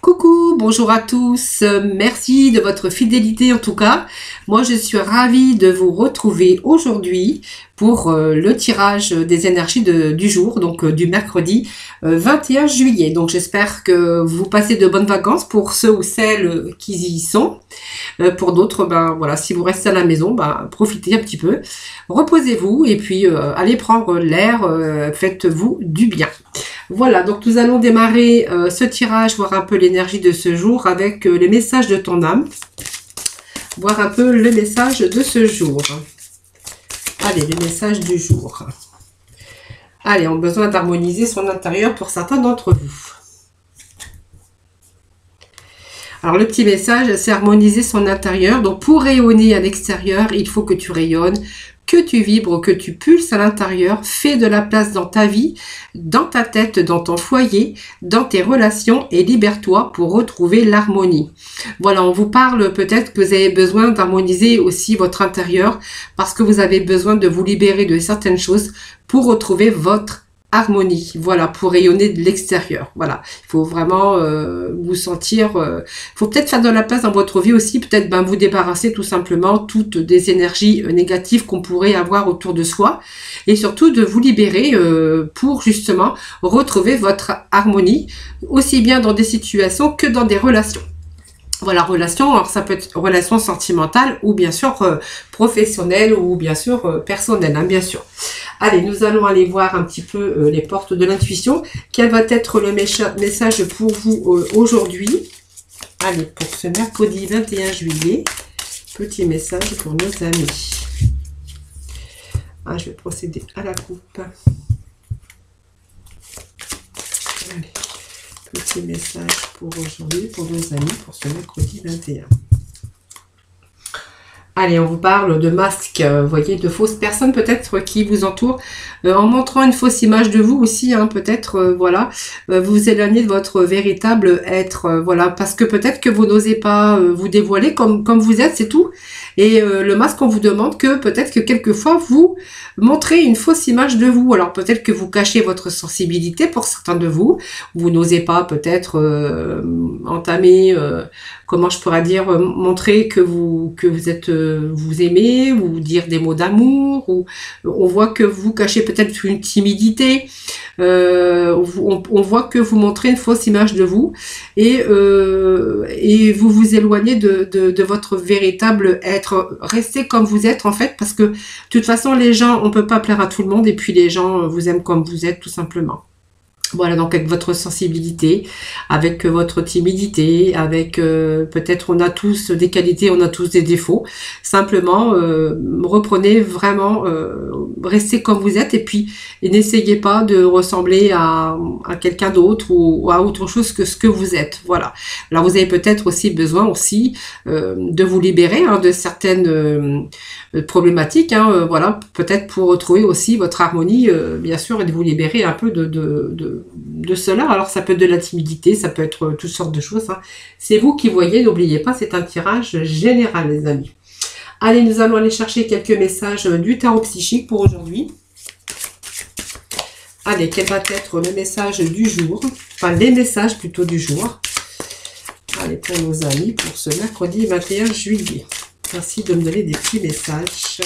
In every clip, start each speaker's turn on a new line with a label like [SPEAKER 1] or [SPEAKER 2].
[SPEAKER 1] Coucou, bonjour à tous, merci de votre fidélité en tout cas. Moi je suis ravie de vous retrouver aujourd'hui pour le tirage des énergies du jour, donc du mercredi 21 juillet. Donc j'espère que vous passez de bonnes vacances pour ceux ou celles qui y sont. Pour d'autres, ben voilà, si vous restez à la maison, ben profitez un petit peu, reposez-vous et puis allez prendre l'air, faites-vous du bien. Voilà, donc nous allons démarrer ce tirage, voir un peu l'énergie de ce jour avec les messages de ton âme. Voir un peu le message de ce jour. Allez, le message du jour. Allez, on a besoin d'harmoniser son intérieur pour certains d'entre vous. Alors le petit message, c'est harmoniser son intérieur. Donc pour rayonner à l'extérieur, il faut que tu rayonnes, que tu vibres, que tu pulses à l'intérieur. Fais de la place dans ta vie, dans ta tête, dans ton foyer, dans tes relations et libère-toi pour retrouver l'harmonie. Voilà, on vous parle peut-être que vous avez besoin d'harmoniser aussi votre intérieur parce que vous avez besoin de vous libérer de certaines choses pour retrouver votre harmonie, voilà, pour rayonner de l'extérieur. Voilà, il faut vraiment vous sentir, faut peut-être faire de la place dans votre vie aussi, peut-être vous débarrasser tout simplement toutes des énergies négatives qu'on pourrait avoir autour de soi, et surtout de vous libérer pour justement retrouver votre harmonie, aussi bien dans des situations que dans des relations. Voilà, relation, alors ça peut être relation sentimentale ou bien sûr professionnelle ou bien sûr personnelle, hein, bien sûr. Allez, nous allons aller voir un petit peu les portes de l'intuition. Quel va être le message pour vous aujourd'hui? Allez, pour ce mercredi 21 juillet, petit message pour nos amis. Ah, je vais procéder à la coupe. Allez. Petit message pour aujourd'hui, pour nos amis, pour ce mercredi 21. Allez, on vous parle de masques, vous voyez, de fausses personnes peut-être qui vous entourent, en montrant une fausse image de vous aussi, hein, peut-être, voilà, vous vous éloignez de votre véritable être, voilà, parce que peut-être que vous n'osez pas vous dévoiler comme vous êtes, c'est tout. Et le masque, on vous demande que peut-être que quelquefois vous montrez une fausse image de vous. Alors peut-être que vous cachez votre sensibilité pour certains de vous. Vous n'osez pas peut-être entamer, comment je pourrais dire, montrer que vous êtes, vous aimez, ou dire des mots d'amour. Ou on voit que vous cachez peut-être une timidité. On voit que vous montrez une fausse image de vous et vous vous éloignez de votre véritable être. Restez comme vous êtes en fait, parce que de toute façon les gens, on peut pas plaire à tout le monde, et puis les gens vous aiment comme vous êtes tout simplement. Voilà, donc avec votre sensibilité, avec votre timidité, avec peut-être on a tous des qualités, on a tous des défauts. Simplement, reprenez vraiment, restez comme vous êtes, et puis n'essayez pas de ressembler à quelqu'un d'autre ou à autre chose que ce que vous êtes. Voilà. Alors vous avez peut-être aussi besoin aussi de vous libérer de certaines problématiques. Voilà, peut-être pour retrouver aussi votre harmonie, bien sûr, et de vous libérer un peu de cela. Alors ça peut être de la timidité, ça peut être toutes sortes de choses. C'est vous qui voyez, n'oubliez pas, c'est un tirage général les amis. Allez, nous allons aller chercher quelques messages du tarot psychique pour aujourd'hui. Allez, quel va être le message du jour? Enfin, les messages plutôt du jour. Allez, pour nos amis, pour ce mercredi 21 juillet. Merci de me donner des petits messages.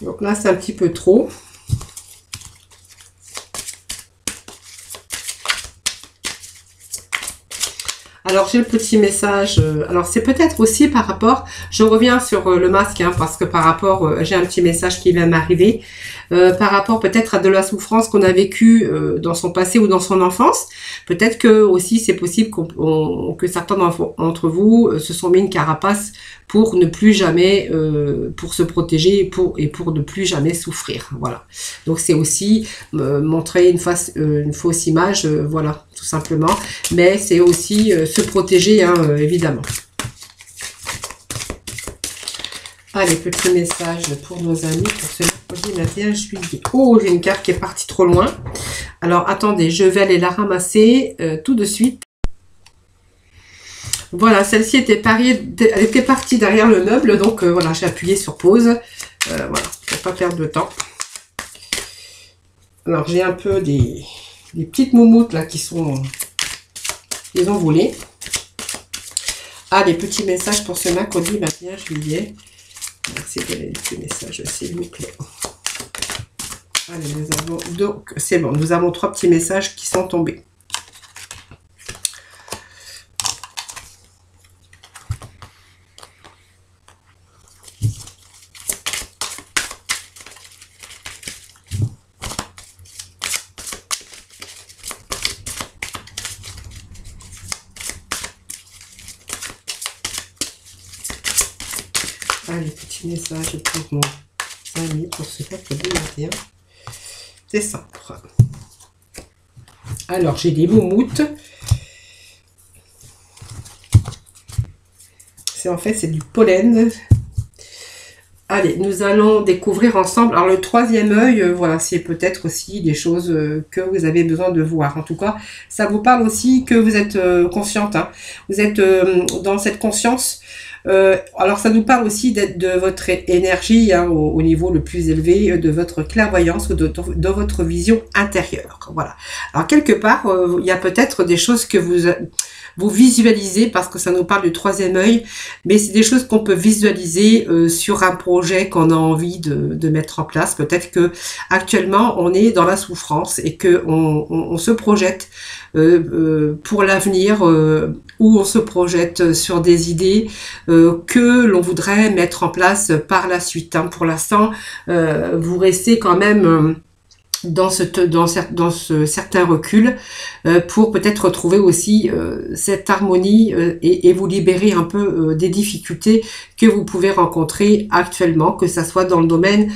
[SPEAKER 1] Donc là, c'est un petit peu trop. Alors, j'ai le petit message. Alors, c'est peut-être aussi par rapport... Je reviens sur le masque, parce que par rapport... j'ai un petit message qui vient m'arriver. Par rapport peut-être à de la souffrance qu'on a vécue dans son passé ou dans son enfance. Peut-être que aussi, c'est possible que certains d'entre vous se sont mis une carapace pour ne plus jamais... pour se protéger et pour ne plus jamais souffrir. Voilà. Donc, c'est aussi montrer une fausse image, voilà, tout simplement. Mais c'est aussi se protéger, évidemment. Allez, petit message pour nos amis pour ce mercredi 21 juillet. Oh, j'ai une carte qui est partie trop loin. Alors, attendez, je vais aller la ramasser tout de suite. Voilà, celle-ci était elle était partie derrière le meuble, donc voilà, j'ai appuyé sur pause. Voilà, pour pas perdre de temps. Alors, j'ai un peu des petites moumoutes là qui sont... Ils ont volé. Ah, des petits messages pour ce mercredi 21 juillet. Merci de les petits messages, s'il vous plaît. Allez, nous avons... Donc, c'est bon, nous avons 3 petits messages qui sont tombés. Allez, petit message pour mon ami pour ce mercredi 21 décembre. Alors, j'ai des moumoutes. En fait, c'est du pollen. Allez, nous allons découvrir ensemble. Alors, le 3e œil, voilà, c'est peut-être aussi des choses que vous avez besoin de voir. En tout cas, ça vous parle aussi que vous êtes consciente. Hein. Vous êtes dans cette conscience. Alors, ça nous parle aussi de votre énergie hein, au niveau le plus élevé, de votre clairvoyance, de votre vision intérieure. Voilà. Alors, quelque part, il y a peut-être des choses que vous visualisez, parce que ça nous parle du 3e œil, mais c'est des choses qu'on peut visualiser sur un projet qu'on a envie de mettre en place. Peut-être que actuellement on est dans la souffrance et que on se projette pour l'avenir, ou on se projette sur des idées que l'on voudrait mettre en place par la suite. Hein. Pour l'instant, vous restez quand même dans ce certain recul pour peut-être retrouver aussi cette harmonie et vous libérer un peu des difficultés que vous pouvez rencontrer actuellement, que ça soit dans le domaine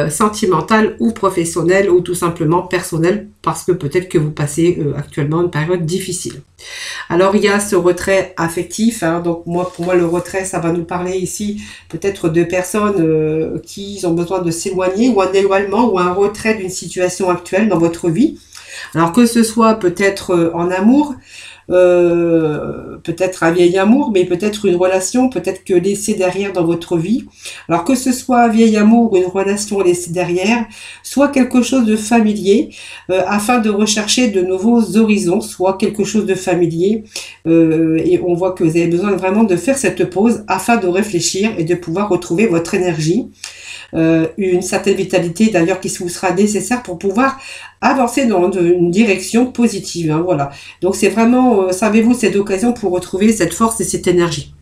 [SPEAKER 1] sentimental ou professionnel ou tout simplement personnel, parce que peut-être que vous passez actuellement une période difficile. Alors il y a ce retrait affectif, hein, donc pour moi le retrait, ça va nous parler ici peut-être de personnes qui ont besoin de s'éloigner, ou un éloignement ou un retrait d'une situation actuelle dans votre vie. Alors que ce soit peut-être en amour, peut-être un vieil amour, mais peut-être une relation, peut-être que laissée derrière dans votre vie. Alors que ce soit un vieil amour ou une relation laissée derrière, soit quelque chose de familier, afin de rechercher de nouveaux horizons, soit quelque chose de familier, et on voit que vous avez besoin vraiment de faire cette pause afin de réfléchir et de pouvoir retrouver votre énergie. Une certaine vitalité d'ailleurs qui vous sera nécessaire pour pouvoir avancer dans une direction positive. Hein, voilà. Donc c'est vraiment, savez-vous, cette occasion pour retrouver cette force et cette énergie.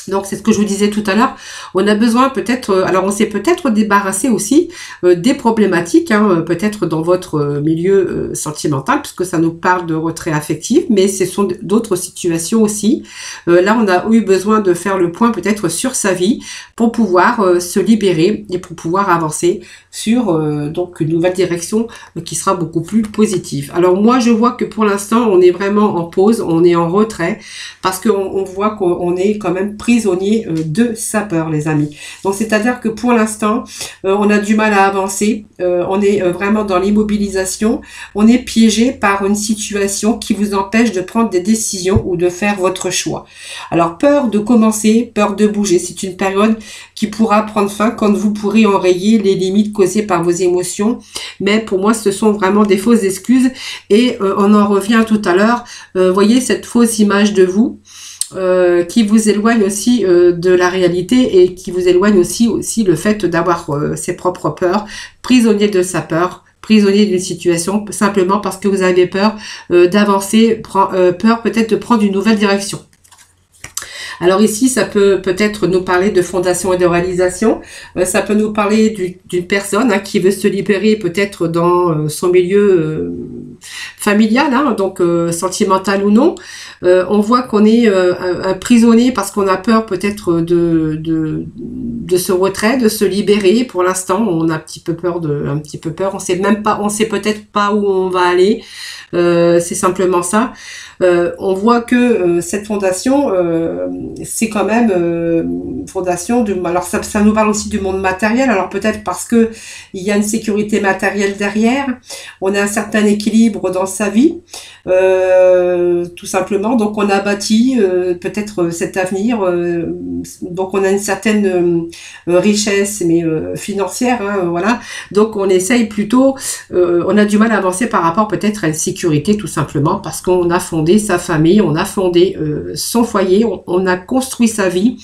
[SPEAKER 1] Donc c'est ce que je vous disais tout à l'heure, on a besoin peut-être, alors on s'est peut-être débarrassé aussi des problématiques, hein, peut-être dans votre milieu sentimental, puisque ça nous parle de retrait affectif, mais ce sont d'autres situations aussi. Là on a eu besoin de faire le point peut-être sur sa vie pour pouvoir se libérer et pour pouvoir avancer sur donc une nouvelle direction qui sera beaucoup plus positive. Alors moi je vois que pour l'instant on est vraiment en pause, on est en retrait, parce qu'on voit qu'on est quand même prisonnier de sa peur, les amis. Donc c'est-à-dire que pour l'instant on a du mal à avancer, on est vraiment dans l'immobilisation, on est piégé par une situation qui vous empêche de prendre des décisions ou de faire votre choix. Alors peur de commencer, peur de bouger, c'est une période qui pourra prendre fin quand vous pourrez enrayer les limites causées par vos émotions, mais pour moi ce sont vraiment des fausses excuses et on en revient tout à l'heure, voyez cette fausse image de vous qui vous éloigne aussi de la réalité et qui vous éloigne aussi le fait d'avoir ses propres peurs, prisonnier de sa peur, prisonnier d'une situation simplement parce que vous avez peur d'avancer, peur peut-être de prendre une nouvelle direction. Alors ici, ça peut peut-être nous parler de fondation et de réalisation. Ça peut nous parler d'une personne hein, qui veut se libérer peut-être dans son milieu familial, hein, donc sentimental ou non. On voit qu'on est un prisonnier parce qu'on a peur peut-être de ce retrait, de se libérer. Pour l'instant, on a un petit peu peur. On sait peut-être pas où on va aller. C'est simplement ça. On voit que cette fondation, c'est quand même une fondation de... Alors ça nous parle aussi du monde matériel, alors peut-être parce que il y a une sécurité matérielle derrière, on a un certain équilibre dans sa vie, tout simplement, donc on a bâti peut-être cet avenir, donc on a une certaine richesse, mais financière, hein, voilà, donc on essaye plutôt, on a du mal à avancer par rapport peut-être à une sécurité, tout simplement, parce qu'on a fondé sa famille, on a fondé son foyer, on a construit sa vie,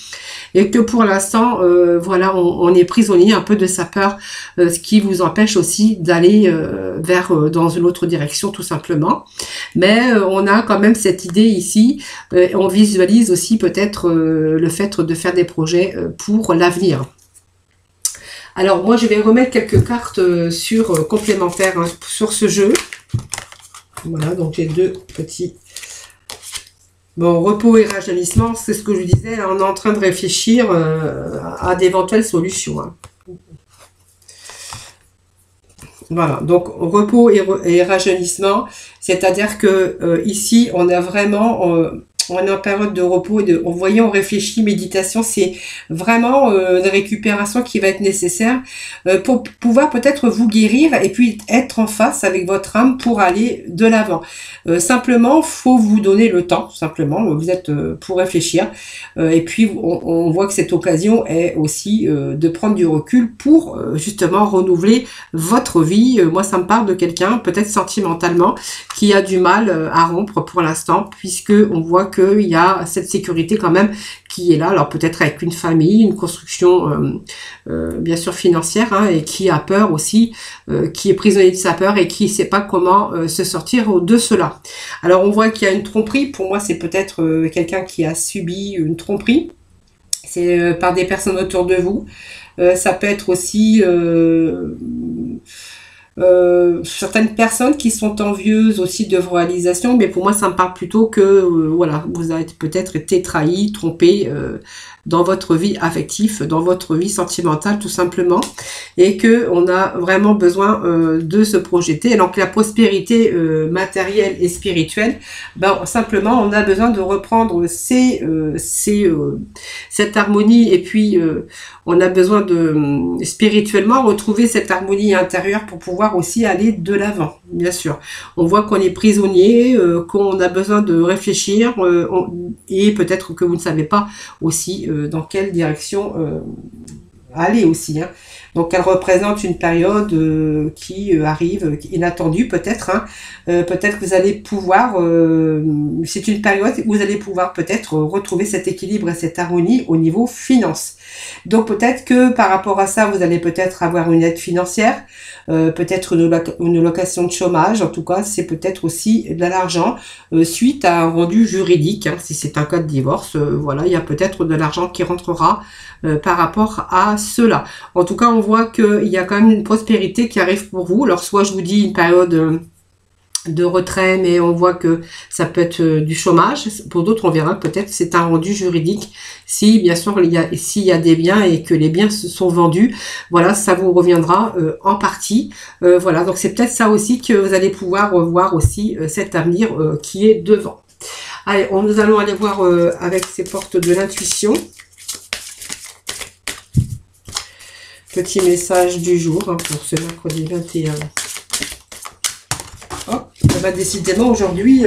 [SPEAKER 1] et que pour l'instant, voilà, on est prisonnier un peu de sa peur, ce qui vous empêche aussi d'aller vers dans une autre direction, tout simplement. Mais on a quand même cette idée ici, on visualise aussi peut-être le fait de faire des projets pour l'avenir. Alors moi je vais remettre quelques cartes sur complémentaires, hein, sur ce jeu. Voilà, donc j'ai deux petits. Bon, repos et rajeunissement, c'est ce que je disais, on est en train de réfléchir à d'éventuelles solutions. Hein. Voilà, donc repos et rajeunissement, c'est-à-dire que ici, on a vraiment... on est en période de repos, vous voyez, on réfléchit, méditation, c'est vraiment une récupération qui va être nécessaire pour pouvoir peut-être vous guérir et puis être en face avec votre âme pour aller de l'avant. Simplement, faut vous donner le temps, simplement, vous êtes pour réfléchir. Et puis, on voit que cette occasion est aussi de prendre du recul pour justement renouveler votre vie. Moi, ça me parle de quelqu'un, peut-être sentimentalement, qui a du mal à rompre pour l'instant, puisque on voit que il y a cette sécurité quand même qui est là, alors peut-être avec une famille, une construction bien sûr financière, hein, et qui a peur aussi, qui est prisonnier de sa peur et qui ne sait pas comment se sortir de cela. Alors on voit qu'il y a une tromperie, pour moi c'est peut-être quelqu'un qui a subi une tromperie, c'est par des personnes autour de vous, ça peut être aussi... certaines personnes qui sont envieuses aussi de vos réalisations, mais pour moi ça me parle plutôt que voilà, vous avez peut-être été trahi, trompé dans votre vie affective, dans votre vie sentimentale tout simplement, et que on a vraiment besoin de se projeter. Et donc la prospérité matérielle et spirituelle, ben simplement on a besoin de reprendre cette harmonie, et puis on a besoin de spirituellement retrouver cette harmonie intérieure pour pouvoir aussi aller de l'avant, bien sûr. On voit qu'on est prisonnier, qu'on a besoin de réfléchir, et peut-être que vous ne savez pas aussi dans quelle direction aller aussi. Hein. Donc elle représente une période qui arrive, inattendue peut-être. Hein. Peut-être que vous allez pouvoir, c'est une période où vous allez pouvoir peut-être retrouver cet équilibre et cette harmonie au niveau finance. Donc peut-être que par rapport à ça, vous allez peut-être avoir une aide financière, peut-être une location de chômage. En tout cas, c'est peut-être aussi de l'argent suite à un rendu juridique. Hein, si c'est un cas de divorce, voilà, il y a peut-être de l'argent qui rentrera par rapport à cela. En tout cas, on voit qu'il y a quand même une prospérité qui arrive pour vous. Alors soit je vous dis une période de retrait, mais on voit que ça peut être du chômage. Pour d'autres, on verra peut-être c'est un rendu juridique. Si bien sûr s'il y a des biens et que les biens se sont vendus, voilà, ça vous reviendra en partie. Voilà, donc c'est peut-être ça aussi que vous allez pouvoir voir aussi cet avenir qui est devant. Allez, nous allons aller voir avec ces portes de l'intuition. Petit message du jour hein, pour ce mercredi 21. Oh, ça va décidément aujourd'hui.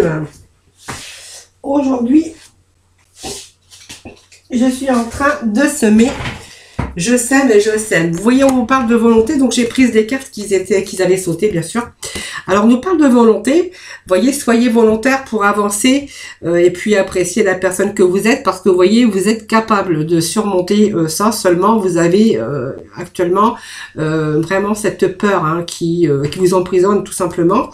[SPEAKER 1] Aujourd'hui, je suis en train de semer. Je sème et je sème. Vous voyez, on vous parle de volonté, donc j'ai pris des cartes qu'ils allaient sauter, bien sûr. Alors, on nous parle de volonté. Vous voyez, soyez volontaire pour avancer et puis apprécier la personne que vous êtes, parce que vous voyez, vous êtes capable de surmonter ça. Seulement, vous avez actuellement vraiment cette peur hein, qui vous emprisonne tout simplement.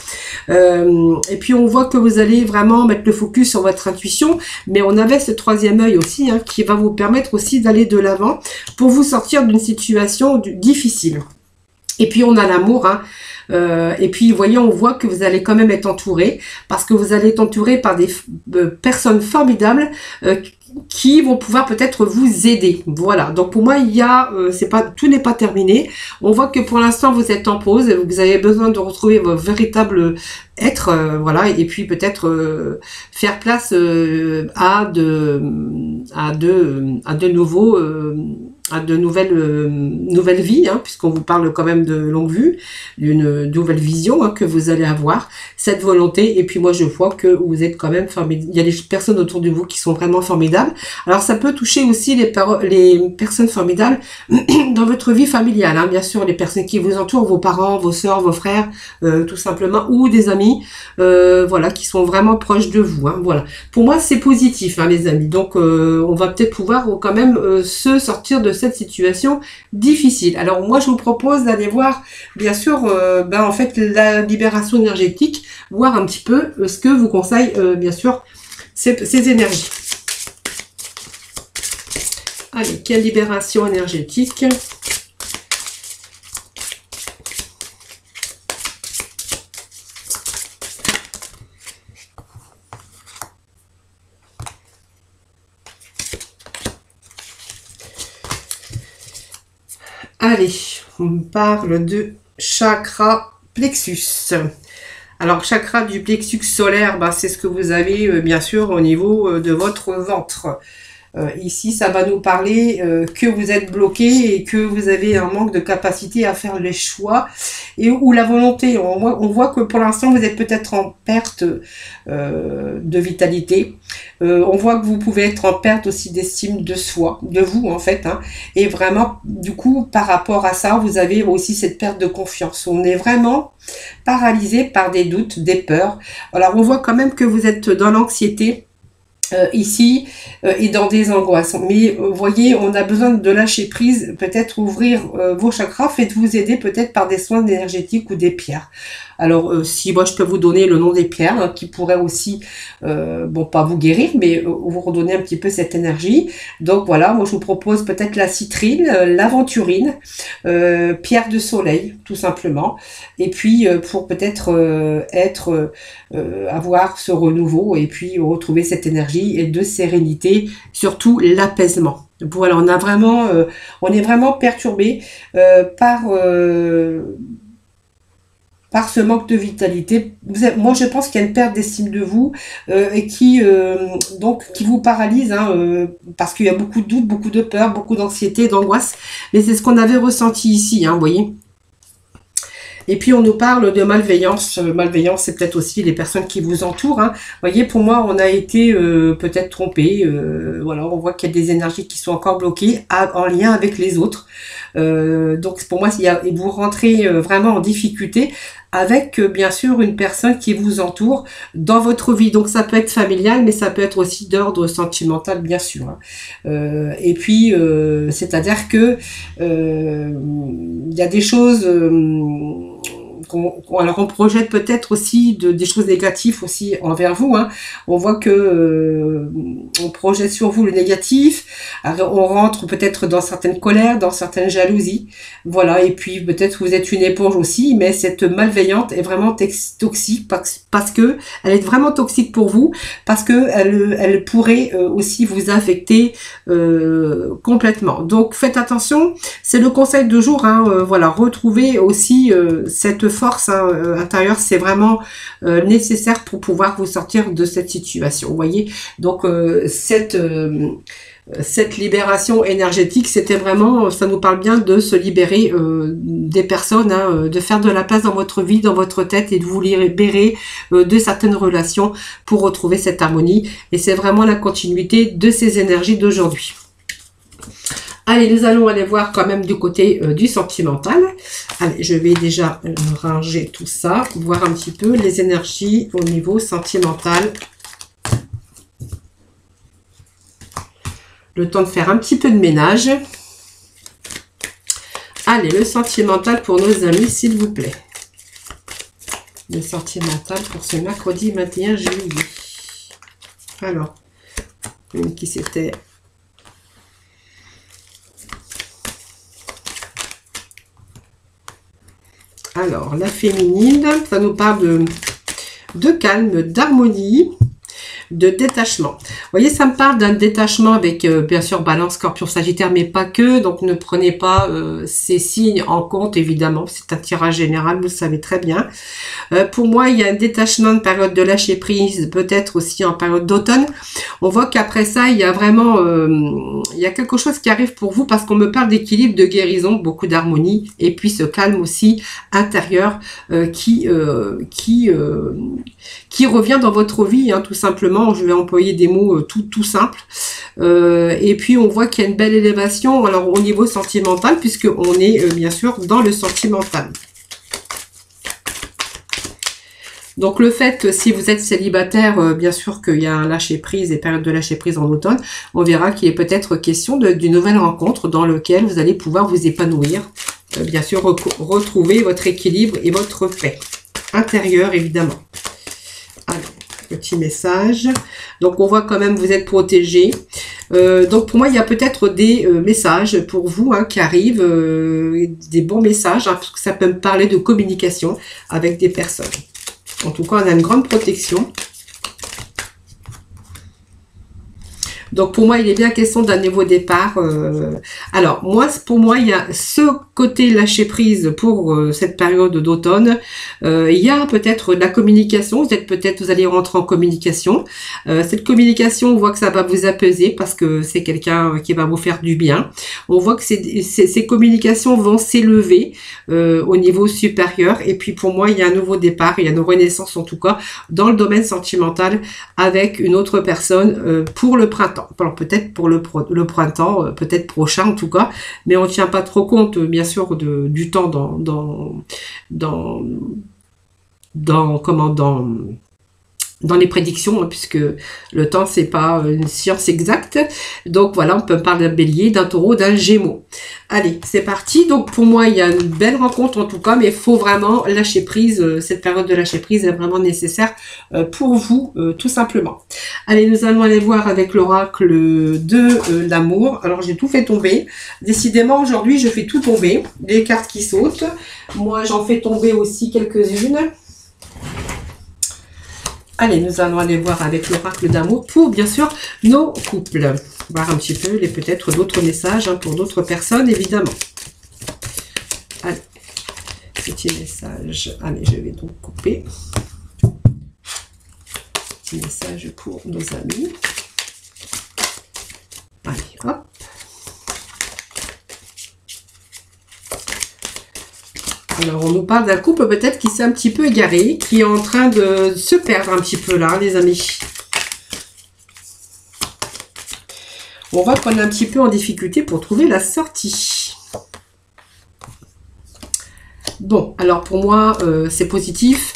[SPEAKER 1] Et puis, on voit que vous allez vraiment mettre le focus sur votre intuition, mais on avait ce troisième œil aussi hein, qui va vous permettre aussi d'aller de l'avant pour vous sortir d'une situation difficile. Et puis on a l'amour, hein. Et puis, vous voyez, on voit que vous allez quand même être entouré, parce que vous allez être entouré par des personnes formidables qui vont pouvoir peut-être vous aider. Voilà. Donc pour moi, il y a, c'est pas, tout n'est pas terminé. On voit que pour l'instant vous êtes en pause. Vous avez besoin de retrouver votre véritable être, voilà, et puis peut-être faire place à de nouvelles vies, hein, puisqu'on vous parle quand même de longue vue, d'une nouvelle vision, hein, que vous allez avoir, cette volonté. Et puis moi je vois que vous êtes quand même formidable. Il y a des personnes autour de vous qui sont vraiment formidables. Alors ça peut toucher aussi les personnes formidables dans votre vie familiale, hein, bien sûr, les personnes qui vous entourent, vos parents, vos sœurs, vos frères, tout simplement, ou des amis, voilà, qui sont vraiment proches de vous, hein, voilà. Pour moi c'est positif, hein, les amis. Donc on va peut-être pouvoir quand même se sortir de cette situation difficile. Alors moi je vous propose d'aller voir bien sûr en fait la libération énergétique, voir un petit peu ce que vous conseille bien sûr ces énergies. Allez, quelle libération énergétique? Allez, on parle de chakra plexus. Alors, chakra du plexus solaire, c'est ce que vous avez bien sûr au niveau de votre ventre. Ici, ça va nous parler que vous êtes bloqué et que vous avez un manque de capacité à faire les choix et ou la volonté. On voit que pour l'instant, vous êtes peut-être en perte de vitalité. On voit que vous pouvez être en perte aussi d'estime de soi, de vous en fait. Hein. Et vraiment, du coup, par rapport à ça, vous avez aussi cette perte de confiance. On est vraiment paralysé par des doutes, des peurs. Alors, on voit quand même que vous êtes dans l'anxiété. Ici et dans des angoisses, mais vous voyez, on a besoin de lâcher prise, peut-être ouvrir vos chakras, faites-vous aider peut-être par des soins énergétiques ou des pierres. Alors si moi je peux vous donner le nom des pierres, hein, qui pourraient aussi pas vous guérir, mais vous redonner un petit peu cette énergie. Donc voilà, moi je vous propose peut-être la citrine, l'aventurine, pierre de soleil tout simplement, et puis pour peut-être avoir ce renouveau et puis retrouver cette énergie et de sérénité, surtout l'apaisement. Voilà, on est vraiment perturbé par ce manque de vitalité. Moi, je pense qu'il y a une perte d'estime de vous et qui vous paralyse, hein, parce qu'il y a beaucoup de doutes, beaucoup de peur, beaucoup d'anxiété, d'angoisse. Mais c'est ce qu'on avait ressenti ici, hein, vous voyez. Et puis, on nous parle de malveillance. Malveillance, c'est peut-être aussi les personnes qui vous entourent. Hein. Vous voyez, pour moi, on a été peut-être trompé. Voilà, on voit qu'il y a des énergies qui sont encore bloquées en lien avec les autres. Donc, pour moi, vous rentrez vraiment en difficulté avec, bien sûr, une personne qui vous entoure dans votre vie. Donc, ça peut être familial, mais ça peut être aussi d'ordre sentimental, bien sûr. Hein. Et puis, c'est-à-dire que il y a des choses... alors on projette peut-être aussi des choses négatives aussi envers vous. Hein. On voit que on projette sur vous le négatif. Alors, on rentre peut-être dans certaines colères, dans certaines jalousies. Voilà. Et puis peut-être vous êtes une éponge aussi, mais cette malveillante est vraiment toxique parce que elle est vraiment toxique pour vous, parce que elle pourrait aussi vous affecter complètement. Donc faites attention. C'est le conseil de jour. Hein. Voilà. Retrouvez aussi cette force intérieure, c'est vraiment nécessaire pour pouvoir vous sortir de cette situation. Vous voyez, donc cette libération énergétique, c'était vraiment, ça nous parle bien de se libérer des personnes, hein, de faire de la place dans votre vie, dans votre tête et de vous libérer de certaines relations pour retrouver cette harmonie. Et c'est vraiment la continuité de ces énergies d'aujourd'hui. Allez, nous allons aller voir quand même du côté du sentimental. Allez, je vais déjà ranger tout ça, voir un petit peu les énergies au niveau sentimental. Le temps de faire un petit peu de ménage. Allez, le sentimental pour nos amis, s'il vous plaît. Le sentimental pour ce mercredi 21 juillet. Alors, une qui s'était... Alors, la féminine, ça nous parle de calme, d'harmonie, de détachement. Vous voyez, ça me parle d'un détachement avec, bien sûr, Balance, Scorpion, Sagittaire, mais pas que. Donc, ne prenez pas ces signes en compte, évidemment. C'est un tirage général, vous le savez très bien. Pour moi, il y a un détachement de période de lâcher prise, peut-être aussi en période d'automne. On voit qu'après ça, il y a vraiment, il y a quelque chose qui arrive pour vous parce qu'on me parle d'équilibre, de guérison, beaucoup d'harmonie et puis ce calme aussi intérieur qui revient dans votre vie, hein, tout simplement. Je vais employer des mots tout simples. Et puis, on voit qu'il y a une belle élévation alors au niveau sentimental puisque on est bien sûr dans le sentimental. Donc le fait, si vous êtes célibataire, bien sûr qu'il y a un lâcher-prise et période de lâcher-prise en automne, on verra qu'il est peut-être question d'une nouvelle rencontre dans laquelle vous allez pouvoir vous épanouir, bien sûr retrouver votre équilibre et votre paix intérieure, évidemment. Alors, petit message. Donc on voit quand même vous êtes protégé. Donc pour moi, il y a peut-être des messages pour vous hein, qui arrivent, des bons messages, hein, parce que ça peut me parler de communication avec des personnes. En tout cas, on a une grande protection. Donc, pour moi, il est bien question d'un nouveau départ. Alors, pour moi, il y a ce côté lâcher prise pour cette période d'automne. Il y a peut-être de la communication. Vous allez rentrer en communication. Cette communication, on voit que ça va vous apaiser parce que c'est quelqu'un qui va vous faire du bien. On voit que ces communications vont s'élever au niveau supérieur. Et puis, pour moi, il y a un nouveau départ. Il y a une renaissance, en tout cas, dans le domaine sentimental avec une autre personne pour le printemps. Alors peut-être pour le printemps, peut-être prochain en tout cas, mais on ne tient pas trop compte bien sûr du temps dans les prédictions, hein, puisque le temps c'est pas une science exacte. Donc voilà, on peut parler d'un bélier, d'un taureau, d'un gémeaux. Allez, c'est parti. Donc pour moi, il y a une belle rencontre en tout cas, mais il faut vraiment lâcher prise. Cette période de lâcher prise est vraiment nécessaire pour vous, tout simplement. Allez, nous allons aller voir avec l'oracle de l'amour. Alors j'ai tout fait tomber. Décidément, aujourd'hui, je fais tout tomber. Les cartes qui sautent. Moi, j'en fais tomber aussi quelques-unes. Allez, nous allons aller voir avec l'oracle d'amour pour, bien sûr, nos couples. Voir un petit peu, peut-être d'autres messages hein, pour d'autres personnes, évidemment. Allez, petit message. Allez, je vais donc couper. Petit message pour nos amis. Allez, hop. Alors, on nous parle d'un couple peut-être qui s'est un petit peu égaré, qui est en train de se perdre un petit peu là, les amis. On voit qu'on est un petit peu en difficulté pour trouver la sortie. Bon, alors pour moi, c'est positif.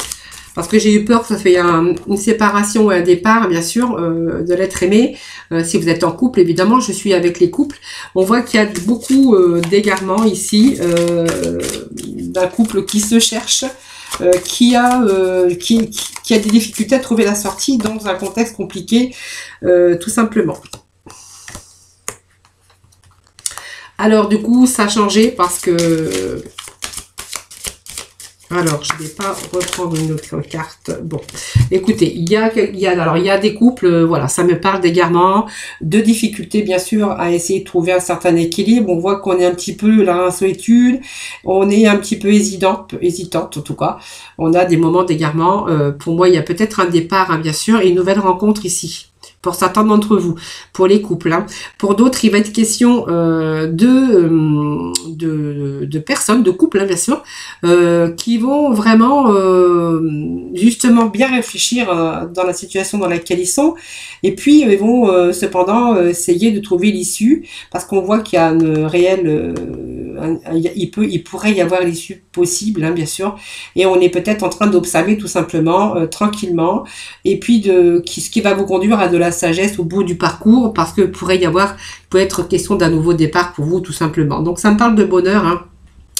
[SPEAKER 1] Parce que j'ai eu peur que ça fait une séparation et un départ, bien sûr, de l'être aimé. Si vous êtes en couple, évidemment, je suis avec les couples. On voit qu'il y a beaucoup d'égarements ici, d'un couple qui se cherche, qui a des difficultés à trouver la sortie dans un contexte compliqué, tout simplement. Alors, du coup, ça a changé parce que... Alors, je ne vais pas reprendre une autre carte. Bon, écoutez, il y a des couples, voilà, ça me parle d'égarement, de difficultés, bien sûr, à essayer de trouver un certain équilibre. On voit qu'on est un petit peu là en solitude, on est un petit peu hésitante en tout cas. On a des moments d'égarement. Pour moi, il y a peut-être un départ, hein, bien sûr, et une nouvelle rencontre ici. Pour certains d'entre vous, pour les couples. Hein. Pour d'autres, il va être question de personnes, de couples, hein, bien sûr, qui vont vraiment, justement, bien réfléchir dans la situation dans laquelle ils sont. Et puis, ils vont cependant essayer de trouver l'issue, parce qu'on voit qu'il y a une réelle... il pourrait y avoir l'issue possible, hein, bien sûr. Et on est peut-être en train d'observer tout simplement, tranquillement. Et puis, ce qui va vous conduire à de la sagesse au bout du parcours, parce que peut être question d'un nouveau départ pour vous, tout simplement. Donc, ça me parle de bonheur, hein.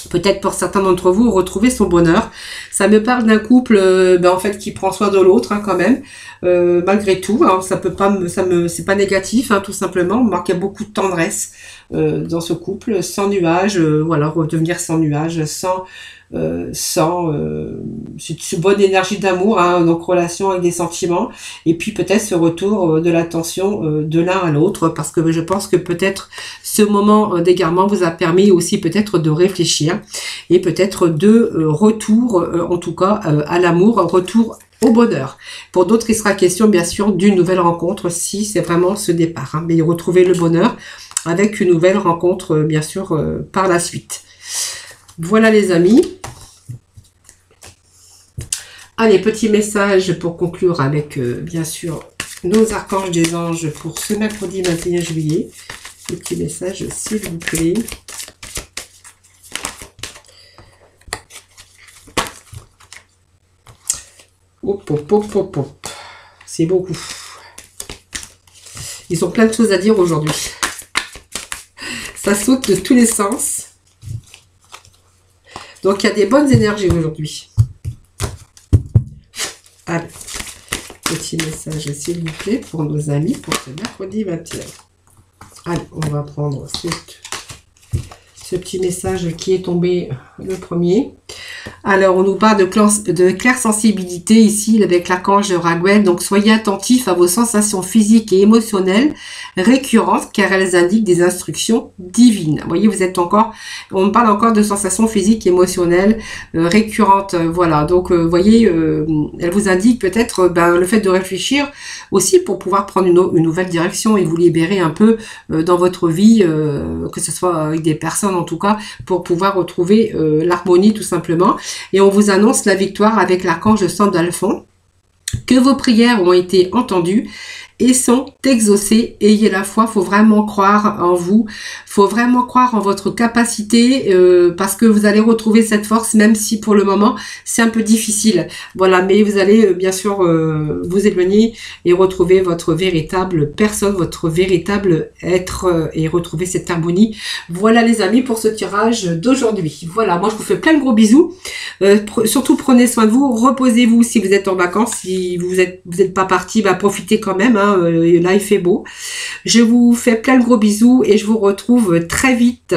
[SPEAKER 1] Peut-être pour certains d'entre vous, retrouver son bonheur. Ça me parle d'un couple, en fait, qui prend soin de l'autre, hein, quand même, malgré tout. Hein, c'est pas négatif, hein, tout simplement. On remarque qu'il y a beaucoup de tendresse, dans ce couple, sans nuages, voilà, redevenir sans nuages, sans cette bonne énergie d'amour, hein, donc relation avec des sentiments, et puis peut-être ce retour de l'attention de l'un à l'autre, parce que je pense que peut-être ce moment d'égarement vous a permis aussi peut-être de réfléchir, et peut-être de retour, en tout cas à l'amour, retour au bonheur. Pour d'autres, il sera question bien sûr d'une nouvelle rencontre, si c'est vraiment ce départ, hein, mais retrouver le bonheur avec une nouvelle rencontre, bien sûr, par la suite. Voilà les amis. Allez, petit message pour conclure avec, bien sûr, nos archanges des anges pour ce mercredi 21 juillet. Petit message, s'il vous plaît. Hop, hop, hop, hop, hop. C'est beaucoup. Ils ont plein de choses à dire aujourd'hui. Ça saute de tous les sens. Donc, il y a des bonnes énergies aujourd'hui. Allez, petit message, s'il vous plaît, pour nos amis, pour ce mercredi 21. Allez, on va prendre ce petit message qui est tombé le premier. Alors, on nous parle de claire sensibilité ici avec l'archange Raguel. Donc, soyez attentifs à vos sensations physiques et émotionnelles récurrentes car elles indiquent des instructions divines. Vous voyez, on parle encore de sensations physiques et émotionnelles récurrentes. Voilà, donc, vous voyez, elle vous indique peut-être le fait de réfléchir aussi pour pouvoir prendre une nouvelle direction et vous libérer un peu dans votre vie, que ce soit avec des personnes en tout cas, pour pouvoir retrouver l'harmonie tout simplement. Et on vous annonce la victoire avec l'archange Sandalphon, que vos prières ont été entendues et sont exaucées. Ayez la foi, faut vraiment croire en vous, faut vraiment croire en votre capacité parce que vous allez retrouver cette force même si pour le moment c'est un peu difficile. Voilà, mais vous allez bien sûr vous éloigner et retrouver votre véritable personne, votre véritable être et retrouver cette harmonie. Voilà les amis pour ce tirage d'aujourd'hui. Voilà, moi je vous fais plein de gros bisous. Surtout prenez soin de vous, reposez-vous si vous êtes en vacances, si vous êtes pas parti, profitez quand même, hein, là il fait beau. Je vous fais plein de gros bisous et je vous retrouve très vite.